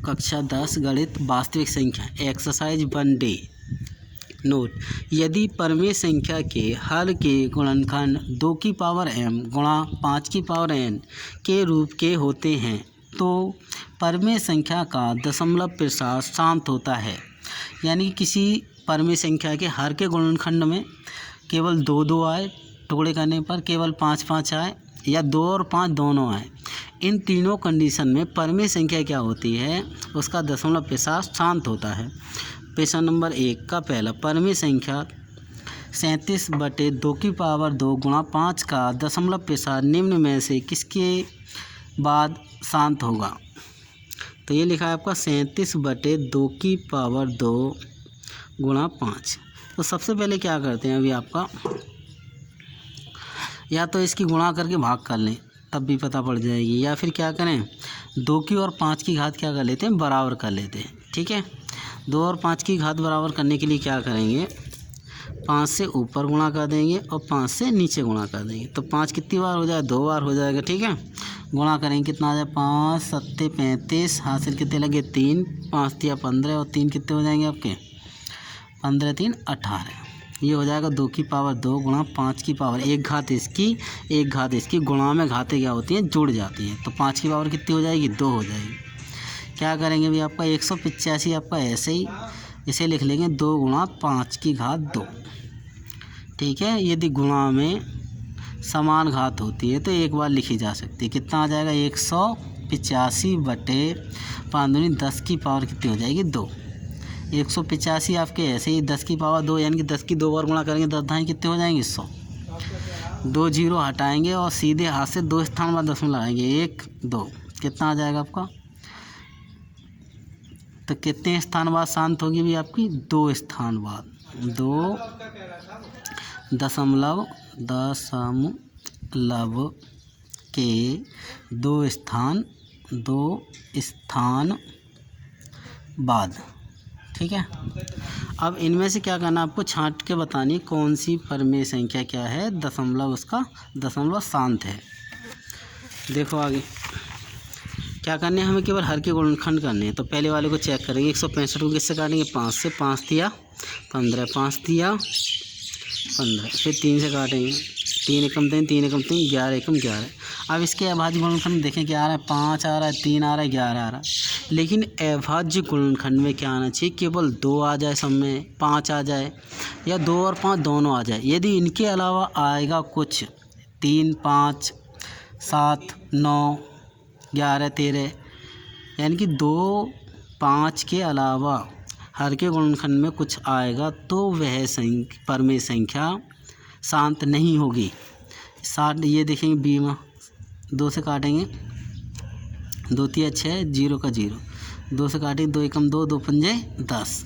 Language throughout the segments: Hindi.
कक्षा 10 गणित वास्तविक संख्या एक्सरसाइज 1D। नोट, यदि परिमेय संख्या के हर के गुणनखंड 2 की पावर m गुणा 5 की पावर n के रूप के होते हैं तो परिमेय संख्या का दशमलव प्रसार शांत होता है। यानी किसी परिमेय संख्या के हर के गुणनखंड में केवल 2 आए, टुकड़े करने पर केवल 5 आए, या 2 और 5 दोनों आए, इन तीनों कंडीशन में परिमेय संख्या क्या होती है, उसका दशमलव प्रसार शांत होता है। प्रश्न नंबर 1 का पहला, परिमेय संख्या 37/2 की पावर 2 गुणा 5 का दशमलव प्रसार निम्न में से किसके बाद शांत होगा। तो ये लिखा है आपका 37/2 की पावर 2 गुणा 5। तो सबसे पहले क्या करते हैं, अभी आपका या तो इसकी गुणा करके भाग कर लें तब भी पता पड़ जाएगी, या फिर क्या करें 2 की और 5 की घात क्या कर लेते हैं, बराबर कर लेते हैं। ठीक है, 2 और 5 की घात बराबर करने के लिए क्या करेंगे, 5 से ऊपर गुणा कर देंगे और 5 से नीचे गुणा कर देंगे। तो 5 कितनी बार हो जाए, 2 बार हो जाएगा। ठीक है, गुणा करेंगे कितना आ जाए, 5 7 35, हासिल कितने लगे 3, 5 तिया 15 और 3 कितने हो जाएंगे आपके 15 3 18। ये हो जाएगा 2 की पावर 2 गुणा 5 की पावर एक घात इसकी गुणा में घातें क्या होती हैं, जुड़ जाती हैं। तो 5 की पावर कितनी हो जाएगी, 2 हो जाएगी। क्या करेंगे भी आपका 185 आपका ऐसे ही इसे लिख लेंगे 2 गुणा 5 की घात 2। ठीक है, यदि गुणा में समान घात होती है तो एक बार लिखी जा सकती है। कितना आ जाएगा 185/5 दूनी 10 की पावर कितनी हो जाएगी 2। 185 आपके ऐसे ही 10 की पावर 2, यानी कि 10 की 2 बार गुणा करेंगे 10 ढाई कितने हो जाएंगे 100। 2 0 हटाएंगे और सीधे हाथ से 2 स्थान बाद 10 में लगाएंगे 1 2, कितना आ जाएगा आपका। तो कितने स्थान बाद शांत होगी भी आपकी, 2 स्थान बाद, 2 दशमलव के 2 स्थान बाद। ठीक है, अब इनमें से क्या करना आपको, छांट के बतानी कौन सी परिमेय संख्या क्या है, दशमलव उसका दशमलव शांत है। देखो आगे क्या करने हैं, हमें केवल हर के गुणनखंड करने हैं। तो पहले वाले को चेक करेंगे, 165 को किससे काटेंगे, 5 से, 5 तिया 15, 5 तिया 15, फिर 3 से काटेंगे, 3 एकम 3, 3 एकम 3, 11 एकम 11। अब इसके अभाज्य गुणनखंड देखें क्या आ रहा है, 5 आ रहा है, 3 आ रहा है, 11 आ रहा है। लेकिन अभाज्य गुणनखंड में क्या आना चाहिए, केवल 2 आ जाए, सब में 5 आ जाए, या 2 और 5 दोनों आ जाए। यदि इनके अलावा आएगा कुछ 3 5 7 9 11 13, यानी कि 2 5 के अलावा हर के गुणनखंड में कुछ आएगा तो वह परिमेय संख्या शांत नहीं होगी। 60 ये देखेंगे बी में 2 से काटेंगे, 2 तिया 6, 0 का 0, 2 से काटेंगे 2 एकम 2, 2 पंजे 10,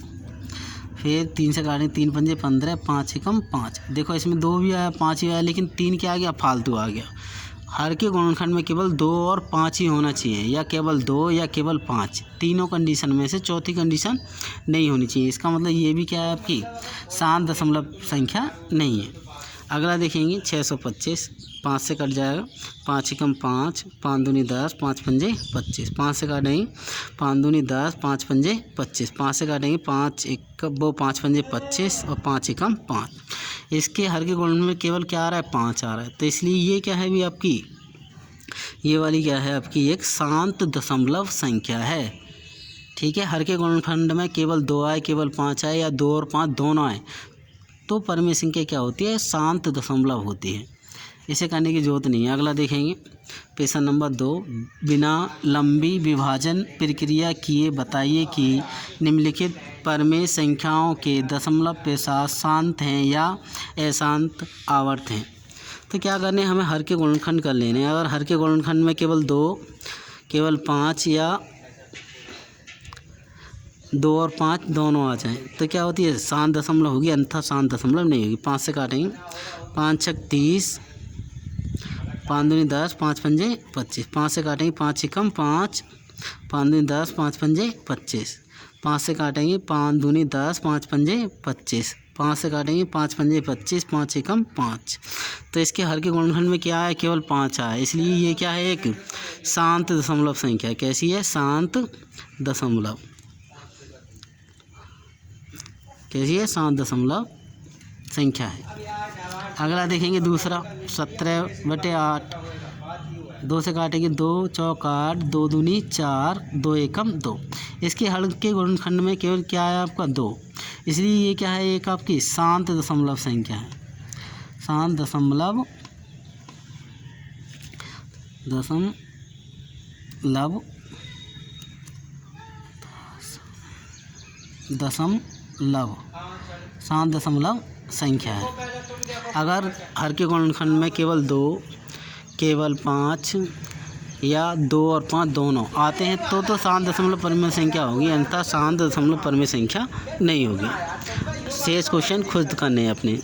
फिर 3 से काटेंगे 3 पंजे 15, 5 एकम 5। देखो इसमें 2 भी आया, 5 ही आया, लेकिन 3 क्या आ गया, फालतू आ गया। हर के गुणनखंड में केवल 2 और 5 ही होना चाहिए, या केवल 2 या केवल 5, तीनों कंडीशन में से चौथी कंडीशन नहीं होनी चाहिए। इसका मतलब ये भी क्या है, आपकी शांत दशमलव संख्या नहीं है। अगला देखेंगे 625, 5 से कट जाएगा, 5 एकम 5, 5 दूनी 10, 5 पंजे 25, 5 से काटेंगे 5 दूनी 10, 5 पंजे 25, 5 से काटेंगे 5 पंजे 25 और 5 एकम 5। इसके हर के गुणन में केवल क्या आ रहा है, 5 आ रहा है। तो इसलिए ये क्या है भी आपकी, ये वाली क्या है आपकी, एक शांत दशमलव संख्या है। ठीक है, हर के गुणनखंड में केवल 2 आए, केवल 5 आए, या 2 और 5 दोनों आए तो परिमेय संख्या क्या होती है, शांत दशमलव होती है। इसे करने की जरूरत नहीं है। अगला देखेंगे प्रश्न नंबर 2, बिना लंबी विभाजन प्रक्रिया किए बताइए कि निम्नलिखित परिमेय संख्याओं के दशमलव प्रसार शांत हैं या अशांत आवर्त हैं। तो क्या करने, हमें हर के गुणनखंड कर लेने हैं। अगर हर के गुणनखंड में केवल 2, केवल 5 या 2 और 5 दोनों आ जाएं तो क्या होती है, शांत दशमलव होगी, अन्यथा शांत दशमलव नहीं होगी। 5 से काटेंगे, 5 छक 30, 5 दूनी 10, 5 पंजे 25, 5 से काटेंगे 5 एकम 5, 5 दूनी 10, 5 पंजे 25, 5 से काटेंगे 5 दूनी 10, 5 पंजे 25, 5 से काटेंगे, 5 पंजे 25, 5 एकम 5। तो इसके हर के गुणनखंड में क्या है, केवल 5 आया, इसलिए ये क्या है, एक शांत दशमलव संख्या। कैसी है, शांत दशमलव। कैसी है, शांत दशमलव संख्या है। अगला देखेंगे दूसरा, 17/8। 2 से काटेंगे, 2 चौक 8, 2 दूनी 4, 2 एकम 2। इसके हल के गुणनखंड में केवल क्या है आपका, 2, इसलिए ये क्या है, एक आपकी शांत दशमलव संख्या है। शांत दशमलव शांत दशमलव संख्या है। अगर हर के गुणनखंड में केवल 2, केवल 5 या 2 और 5 दोनों आते हैं तो शांत दशमलव परिमेय संख्या होगी, अन्यथा शांत दशमलव परिमेय संख्या नहीं होगी। शेष क्वेश्चन खुद करने हैं अपने।